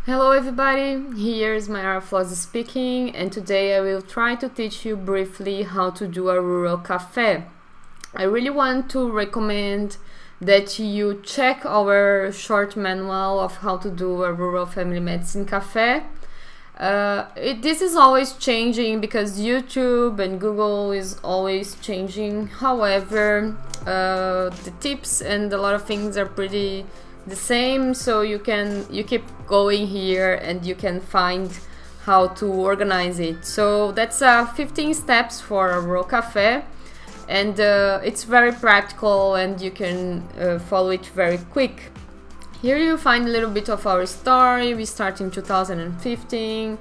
Hello everybody, here is Mayara Flossi speaking, and today I will try to teach you briefly how to do a rural cafe. I really want to recommend that you check our short manual of how to do a rural family medicine cafe. This is always changing because YouTube and Google is always changing. However, the tips and a lot of things are pretty the same, so you keep going here and you can find how to organize it. So that's 15 steps for a rural cafe, and it's very practical and you can follow it very quick. Here you find a little bit of our story. We start in 2015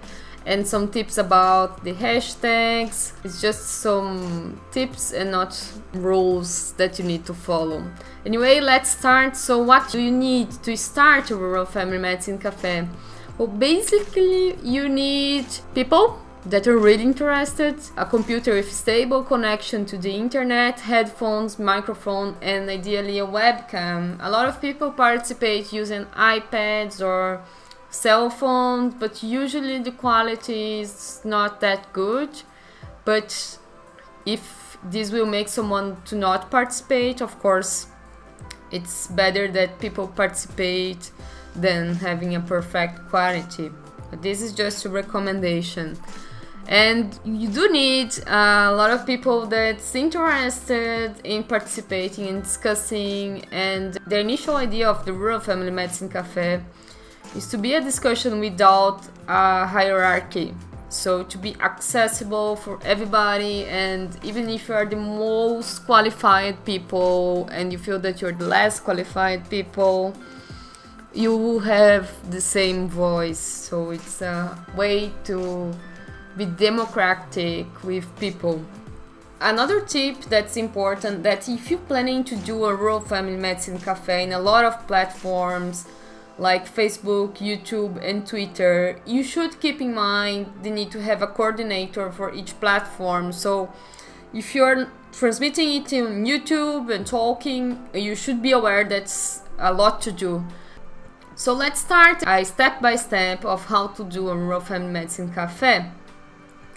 and some tips about the hashtags. It's just some tips and not rules that you need to follow. Anyway, let's start. So what do you need to start a rural family medicine cafe? Well, basically you need people that are really interested, a computer with stable connection to the internet, headphones, microphone, and ideally a webcam. A lot of people participate using iPads or cell phones, but usually the quality is not that good. But if this will make someone to not participate, of course it's better that people participate than having a perfect quality. But this is just a recommendation. And you do need a lot of people that's interested in participating and discussing. And the initial idea of the Rural Family Medicine Cafe is to be a discussion without a hierarchy. So to be accessible for everybody, and even if you are the most qualified people and you feel that you're the less qualified people, you will have the same voice. So it's a way to be democratic with people. Another tip that's important, that if you're planning to do a rural family medicine cafe in a lot of platforms like Facebook, YouTube and Twitter, you should keep in mind the need to have a coordinator for each platform. So if you're transmitting it on YouTube and talking, you should be aware that's a lot to do. So let's start a step-by-step of how to do a rural family medicine cafe.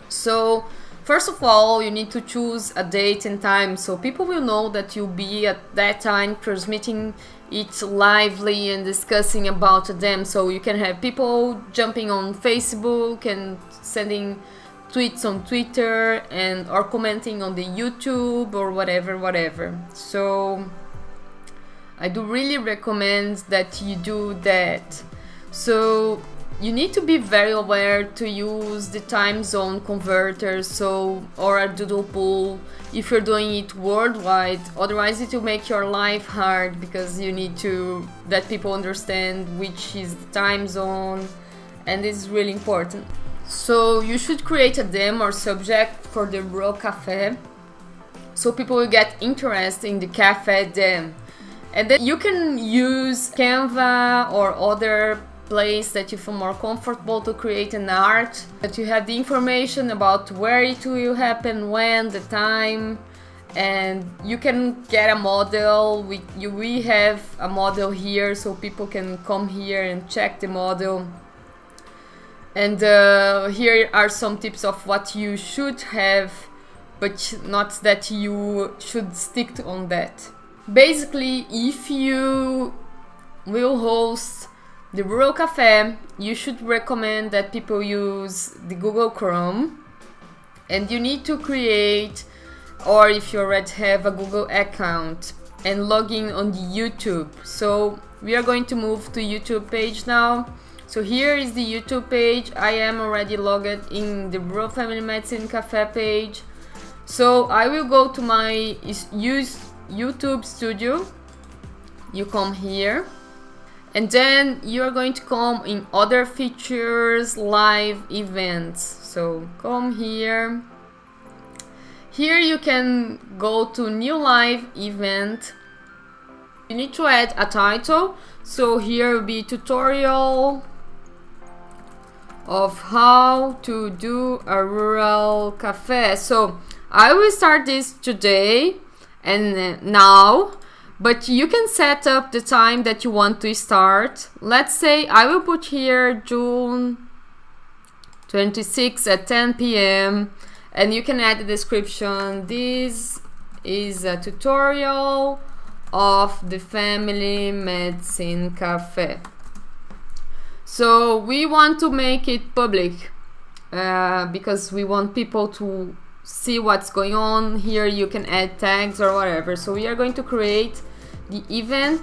So first of all, you need to choose a date and time so people will know that you'll be at that time transmitting it lively and discussing about them. So you can have people jumping on Facebook and sending tweets on Twitter and or commenting on the YouTube or whatever. So I do really recommend that you do that. So you need to be very aware to use the time zone converters, or a doodle poll if you're doing it worldwide. Otherwise it will make your life hard because you need to let people understand which is the time zone, and it's really important. So you should create a theme or subject for the rural cafe so people will get interested in the cafe theme. And then you can use Canva or other place that you feel more comfortable to create an art, that you have the information about where it will happen, when, the time, and you can get a model. We have a model here so people can come here and check the model. And here are some tips of what you should have, but not that you should stick on that. Basically, if you will host the rural cafe, you should recommend that people use the Google Chrome, and you need to create, or if you already have a Google account, and log in on the YouTube. So we are going to move to YouTube page now. So here is the YouTube page. I am already logged in the Rural Family Medicine Cafe page. So I will go to my YouTube studio. You come here. And then you are going to come in other features, live events. So come here. Here you can go to new live event. You need to add a title. So here will be tutorial of how to do a rural cafe. So I will start this today and now, But you can set up the time that you want to start. Let's say I will put here June 26 at 10 p.m. and you can add the description. This is a tutorial of the Family Medicine Cafe. So we want to make it public because we want people to see what's going on. Here you can add tags or whatever. So we are going to create the event.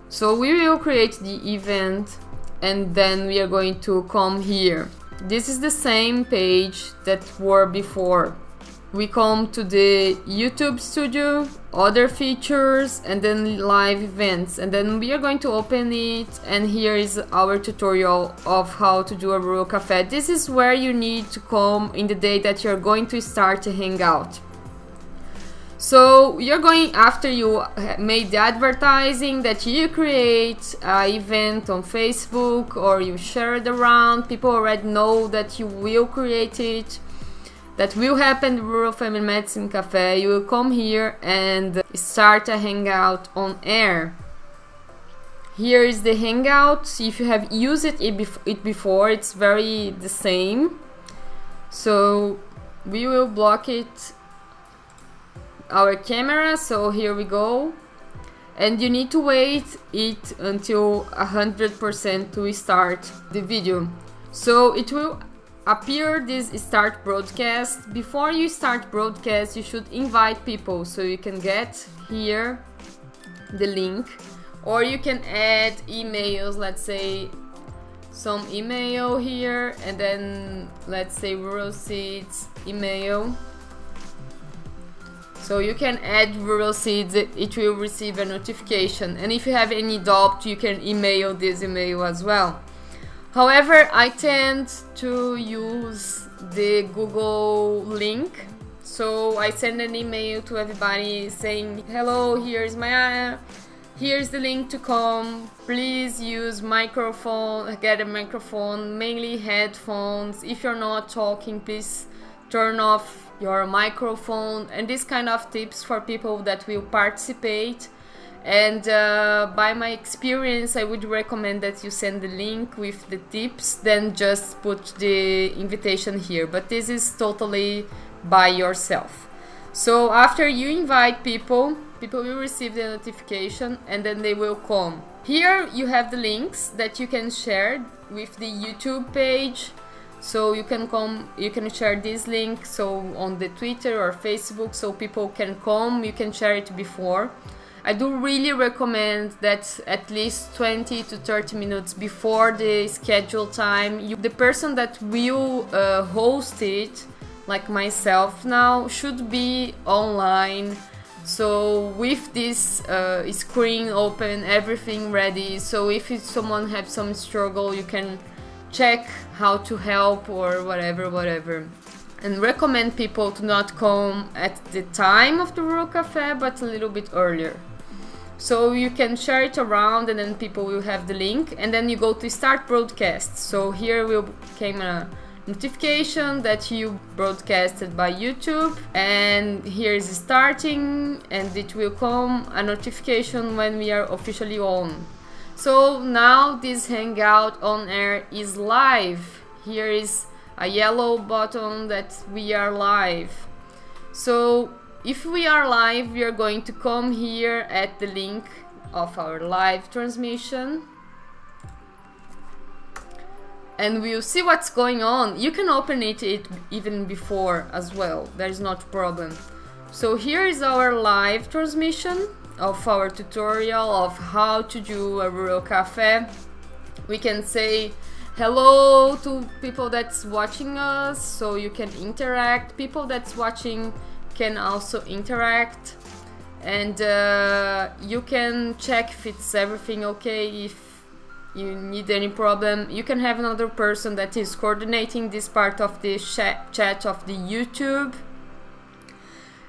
So we will create the event and then we are going to come here. This is the same page that were before. We come to the YouTube studio, other features, and then live events, and then we are going to open it, and here is our tutorial of how to do a rural cafe. This is where you need to come in the day that you're going to start to hang out. So you're going, after you made the advertising, that you create an event on Facebook or you share it around, people already know that you will create it. That will happen in the Rural Family Medicine Cafe. You will come here and start a hangout on air. Here is the hangout. If you have used it before, it's very the same. So we will block it, our camera. So here we go. And you need to wait it until 100% to start the video. So it will appear this start broadcast. Before you start broadcast, you should invite people, so you can get here the link, or you can add emails. Let's say some email here, and then let's say Rural Seeds email. So you can add Rural Seeds, it will receive a notification, and if you have any doubt, you can email this email as well. However, I tend to use the Google link. So I send an email to everybody saying, hello, here's the link to come. Please use microphone, get a microphone, mainly headphones. If you're not talking, please turn off your microphone, and this kind of tips for people that will participate. And by my experience, I would recommend that you send the link with the tips, then just put the invitation here. But this is totally by yourself. So after you invite people will receive the notification and then they will come. Here you have the links that you can share with the YouTube page. So you can share this link so on the Twitter or Facebook, so people can come. You can share it before. I do really recommend that at least 20 to 30 minutes before the scheduled time, the person that will host it, like myself now, should be online. So with this screen open, everything ready. So if someone has some struggle, you can check how to help or whatever. And recommend people to not come at the time of the Rural Cafe, but a little bit earlier. So you can share it around and then people will have the link, and then you go to start broadcast. So here will came a notification that you broadcasted by YouTube, and here is starting, and it will come a notification when we are officially on. So now this hangout on air is live. Here is a yellow button that we are live. So if we are live, we are going to come here at the link of our live transmission, and we'll see what's going on. You can open it even before as well, there is not a problem. So here is our live transmission of our tutorial of how to do a rural cafe. We can say hello to people that's watching us, so you can interact. People that's watching can also interact, and you can check if it's everything okay. If you need any problem, you can have another person that is coordinating this part of the chat of the YouTube,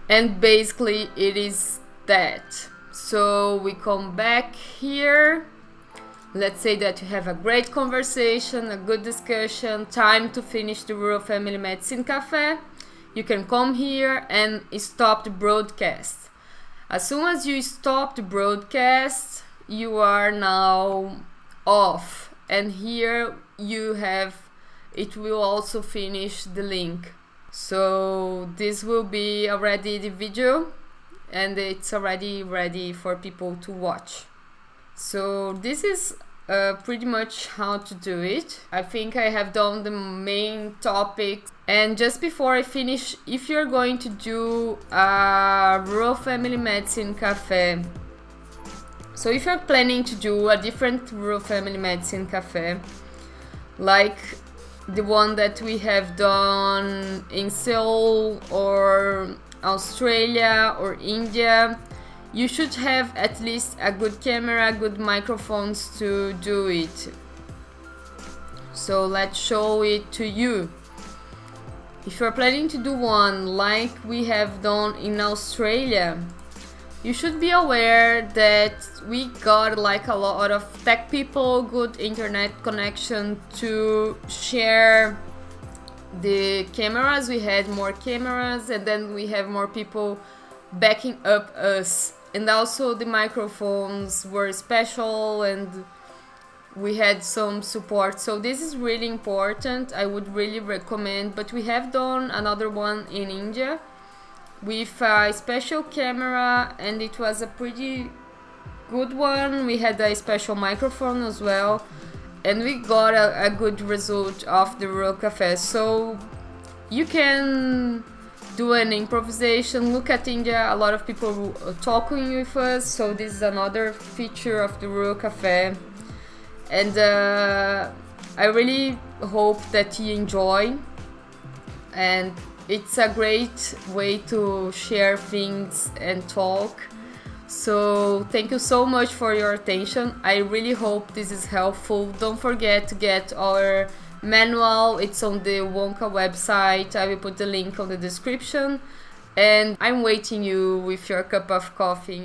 and basically it is that. So we come back here. Let's say that you have a great conversation, a good discussion, time to finish the Rural Family Medicine Cafe. You can come here and stop the broadcast. As soon as you stop the broadcast, you are now off, and here you have, it will also finish the link. So this will be already the video, and it's already ready for people to watch. So this is pretty much how to do it. I think I have done the main topics. And just before I finish, if you're going to do a rural family medicine cafe, so if you're planning to do a different rural family medicine cafe, like the one that we have done in Seoul or Australia or India, you should have at least a good camera, good microphones to do it. So let's show it to you. If you're planning to do one like we have done in Australia, you should be aware that we got like a lot of tech people, good internet connection to share the cameras. We had more cameras, and then we have more people backing up us. And also the microphones were special, and we had some support. So this is really important. I would really recommend. But we have done another one in India with a special camera, and it was a pretty good one. We had a special microphone as well, and we got a good result of the rural cafe. So you can do an improvisation. Look at India, a lot of people talking with us. So this is another feature of the rural cafe, and I really hope that you enjoy, and it's a great way to share things and talk. So thank you so much for your attention. I really hope this is helpful. Don't forget to get our manual. It's on the Wonka website. I will put the link on the description, and I'm waiting you with your cup of coffee.